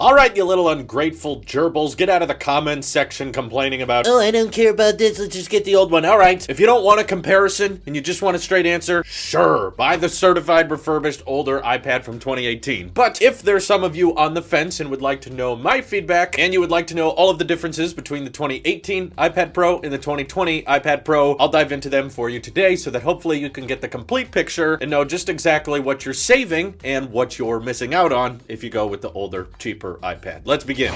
Alright, you little ungrateful gerbils, get out of the comments section complaining about, oh, I don't care about this, let's just get the old one. Alright, if you don't want a comparison and you just want a straight answer, sure, buy the certified refurbished older iPad from 2018. But if there's some of you on the fence and would like to know my feedback, and you would like to know all of the differences between the 2018 iPad Pro and the 2020 iPad Pro, I'll dive into them for you today so that hopefully you can get the complete picture and know just exactly what you're saving and what you're missing out on if you go with the older, cheaper iPad. Let's begin.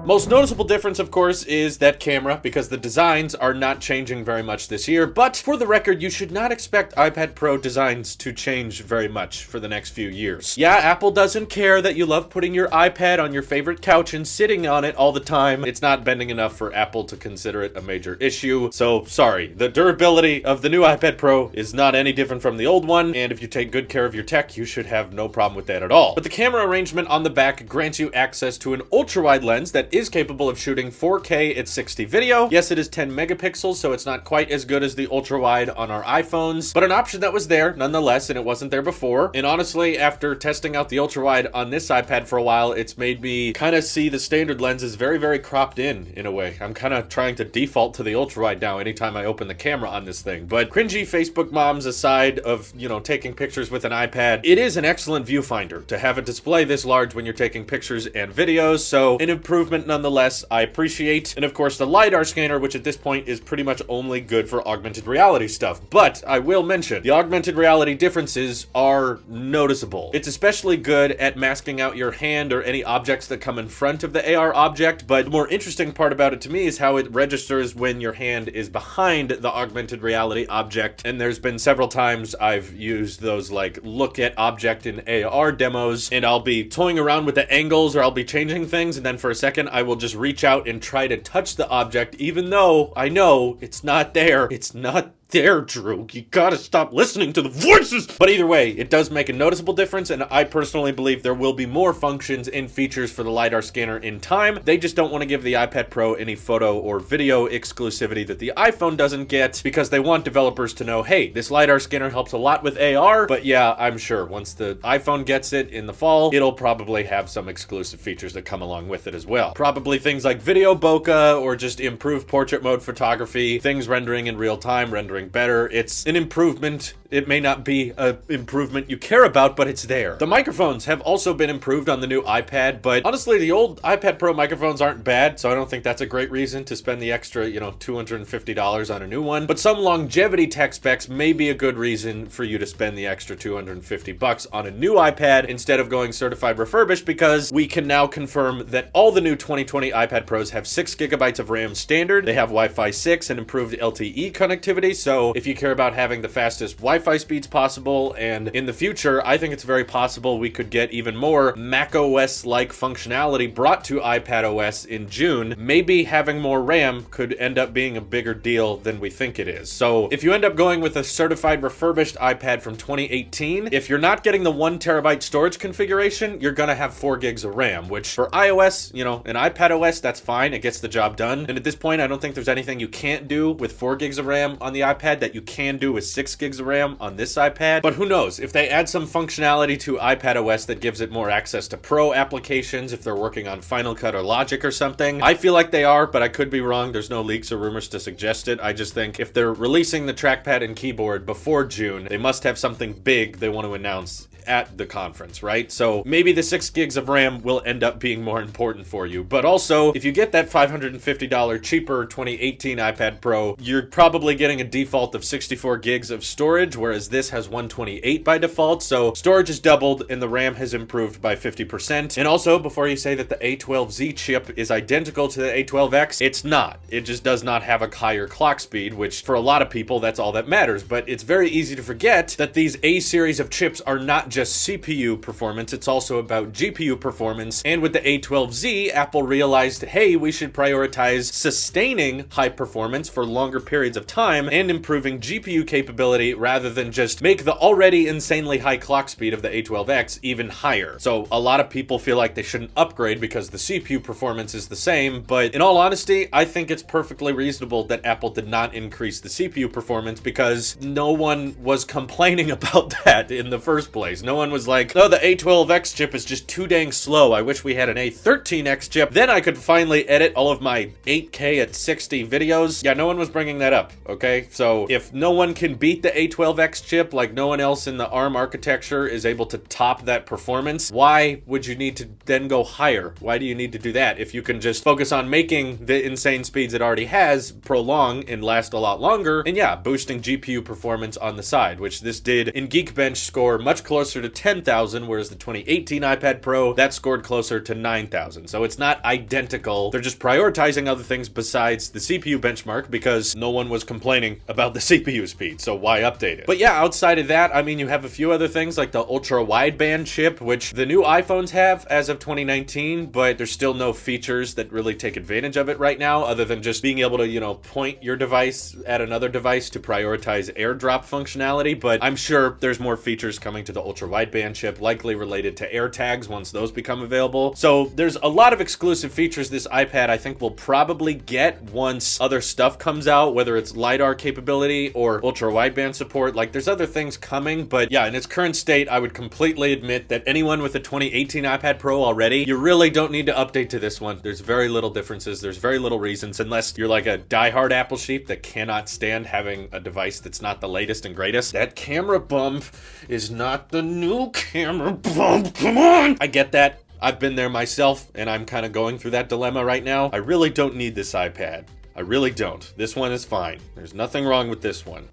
Most noticeable difference, of course, is that camera, because the designs are not changing very much this year, but for the record, you should not expect iPad Pro designs to change very much for the next few years. Yeah, Apple doesn't care that you love putting your iPad on your favorite couch and sitting on it all the time. It's not bending enough for Apple to consider it a major issue, so sorry. The durability of the new iPad Pro is not any different from the old one, and if you take good care of your tech, you should have no problem with that at all. But the camera arrangement on the back grants you access to an ultra-wide lens that is capable of shooting 4K at 60 video. Yes, it is 10 megapixels, so it's not quite as good as the ultra-wide on our iPhones, but an option that was there nonetheless, and it wasn't there before. And honestly, after testing out the ultra-wide on this iPad for a while, it's made me kind of see the standard lenses very, very cropped in a way. I'm kind of trying to default to the ultra-wide now anytime I open the camera on this thing. But cringy Facebook moms aside of, you know, taking pictures with an iPad, it is an excellent viewfinder to have a display this large when you're taking pictures and videos, so an improvement nonetheless, I appreciate. And of course the Lidar scanner, which at this point is pretty much only good for augmented reality stuff. But I will mention, the augmented reality differences are noticeable. It's especially good at masking out your hand or any objects that come in front of the AR object, but the more interesting part about it to me is how it registers when your hand is behind the augmented reality object. And there's been several times I've used those like look at object in AR demos, and I'll be toying around with the angles or I'll be changing things, and then for a second I will just reach out and try to touch the object even though I know it's not there. It's not there, Drew. You gotta stop listening to the voices! But either way, it does make a noticeable difference, and I personally believe there will be more functions and features for the Lidar scanner in time. They just don't want to give the iPad Pro any photo or video exclusivity that the iPhone doesn't get, because they want developers to know, hey, this Lidar scanner helps a lot with AR, but yeah, I'm sure once the iPhone gets it in the fall, it'll probably have some exclusive features that come along with it as well. Probably things like video bokeh, or just improved portrait mode photography, things rendering in real time, rendering better. It's an improvement. It may not be an improvement you care about, but it's there. The microphones have also been improved on the new iPad, but honestly, the old iPad Pro microphones aren't bad, so I don't think that's a great reason to spend the extra, $250 on a new one. But some longevity tech specs may be a good reason for you to spend the extra $250 on a new iPad instead of going certified refurbished, because we can now confirm that all the new 2020 iPad Pros have 6 gigabytes of RAM standard. They have Wi-Fi 6 and improved LTE connectivity, so if you care about having the fastest Wi-Fi speeds possible, and in the future, I think it's very possible we could get even more macOS-like functionality brought to iPadOS in June. Maybe having more RAM could end up being a bigger deal than we think it is. So if you end up going with a certified refurbished iPad from 2018, if you're not getting the 1 terabyte storage configuration, you're gonna have 4 gigs of RAM, which for iOS, and iPadOS, that's fine. It gets the job done. And at this point, I don't think there's anything you can't do with 4 gigs of RAM on the iPad that you can do with 6 gigs of RAM on this iPad. But who knows? If they add some functionality to iPadOS that gives it more access to Pro applications, if they're working on Final Cut or Logic or something, I feel like they are, but I could be wrong. There's no leaks or rumors to suggest it. I just think if they're releasing the trackpad and keyboard before June, they must have something big they want to announce at the conference, right? So maybe the 6 gigs of RAM will end up being more important for you. But also, if you get that $550 cheaper 2018 iPad Pro, you're probably getting a default of 64 gigs of storage, whereas this has 128 by default. So storage is doubled and the RAM has improved by 50%. And also, before you say that the A12Z chip is identical to the A12X, it's not. It just does not have a higher clock speed, which for a lot of people, that's all that matters. But it's very easy to forget that these A series of chips are not just CPU performance, it's also about GPU performance. And with the A12Z, Apple realized, hey, we should prioritize sustaining high performance for longer periods of time and improving GPU capability rather than just make the already insanely high clock speed of the A12X even higher. So a lot of people feel like they shouldn't upgrade because the CPU performance is the same, but in all honesty, I think it's perfectly reasonable that Apple did not increase the CPU performance because no one was complaining about that in the first place. No one was like, oh, the A12X chip is just too dang slow. I wish we had an A13X chip. Then I could finally edit all of my 8K at 60 videos. Yeah, no one was bringing that up, okay? So if no one can beat the A12X chip, like no one else in the ARM architecture is able to top that performance, why would you need to then go higher? Why do you need to do that if you can just focus on making the insane speeds it already has prolong and last a lot longer, and yeah, boosting GPU performance on the side, which this did in Geekbench score much closer to 10,000, whereas the 2018 iPad Pro, that scored closer to 9,000. So it's not identical. They're just prioritizing other things besides the CPU benchmark because no one was complaining about the CPU speed, so why update it? But yeah, outside of that, I mean, you have a few other things like the ultra wideband chip, which the new iPhones have as of 2019, but there's still no features that really take advantage of it right now, other than just being able to, you know, point your device at another device to prioritize AirDrop functionality. But I'm sure there's more features coming to the ultra wideband chip, likely related to AirTags once those become available. So there's a lot of exclusive features this iPad I think will probably get once other stuff comes out, whether it's Lidar capability or ultra wideband support. Like, there's other things coming, but yeah, in its current state, I would completely admit that anyone with a 2018 iPad Pro already, you really don't need to update to this one. There's very little differences. There's very little reasons, unless you're like a diehard Apple sheep that cannot stand having a device that's not the latest and greatest. That camera bump is not the new camera bump. Come on! I get that. I've been there myself, and I'm kind of going through that dilemma right now. I really don't need this iPad. I really don't. This one is fine. There's nothing wrong with this one.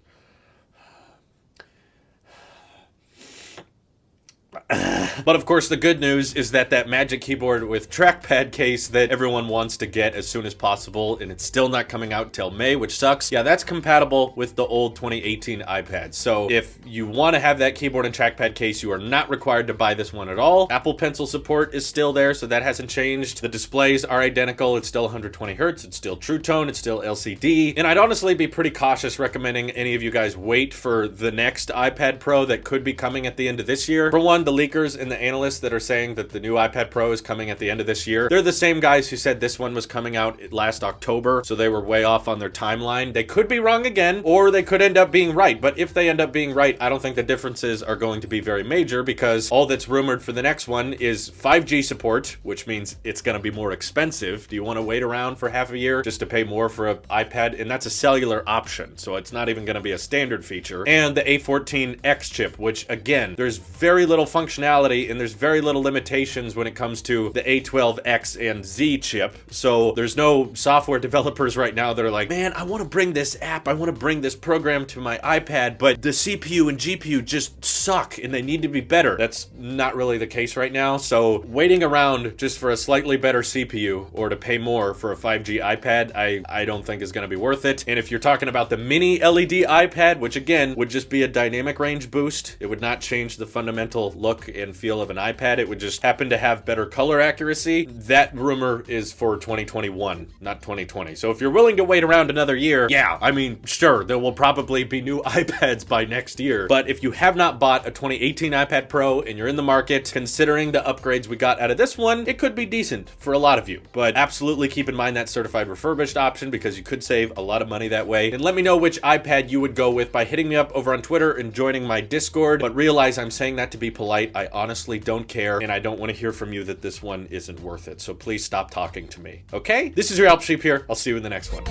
But of course, the good news is that that Magic Keyboard with trackpad case that everyone wants to get as soon as possible, and it's still not coming out till May, which sucks. Yeah, that's compatible with the old 2018 iPad. So if you want to have that keyboard and trackpad case, you are not required to buy this one at all. Apple Pencil support is still there, so that hasn't changed. The displays are identical. It's still 120 Hertz. It's still True Tone. It's still LCD. And I'd honestly be pretty cautious recommending any of you guys wait for the next iPad Pro that could be coming at the end of this year. For one, the leakers and the analysts that are saying that the new iPad Pro is coming at the end of this year, they're the same guys who said this one was coming out last October, so they were way off on their timeline. They could be wrong again, or they could end up being right, but if they end up being right, I don't think the differences are going to be very major, because all that's rumored for the next one is 5G support, which means it's going to be more expensive. Do you want to wait around for half a year just to pay more for an iPad? And that's a cellular option, so it's not even going to be a standard feature. And the A14X chip, which again, there's very little functionality and there's very little limitations when it comes to the A12X and Z chip. So there's no software developers right now that are like, man, I want to bring this app, I want to bring this program to my iPad, but the CPU and GPU just suck and they need to be better. That's not really the case right now. So waiting around just for a slightly better CPU or to pay more for a 5G iPad, I don't think is going to be worth it. And if you're talking about the mini LED iPad, which again would just be a dynamic range boost, it would not change the fundamental look and feel of an iPad. It would just happen to have better color accuracy. That rumor is for 2021, not 2020. So if you're willing to wait around another year, yeah, I mean, sure, there will probably be new iPads by next year. But if you have not bought a 2018 iPad Pro and you're in the market, considering the upgrades we got out of this one, it could be decent for a lot of you. But absolutely keep in mind that certified refurbished option, because you could save a lot of money that way. And let me know which iPad you would go with by hitting me up over on Twitter and joining my Discord. But realize I'm saying that to be polite. I honestly don't care, and I don't want to hear from you that this one isn't worth it. So please stop talking to me, okay? This is your Alp Sheep here. I'll see you in the next one.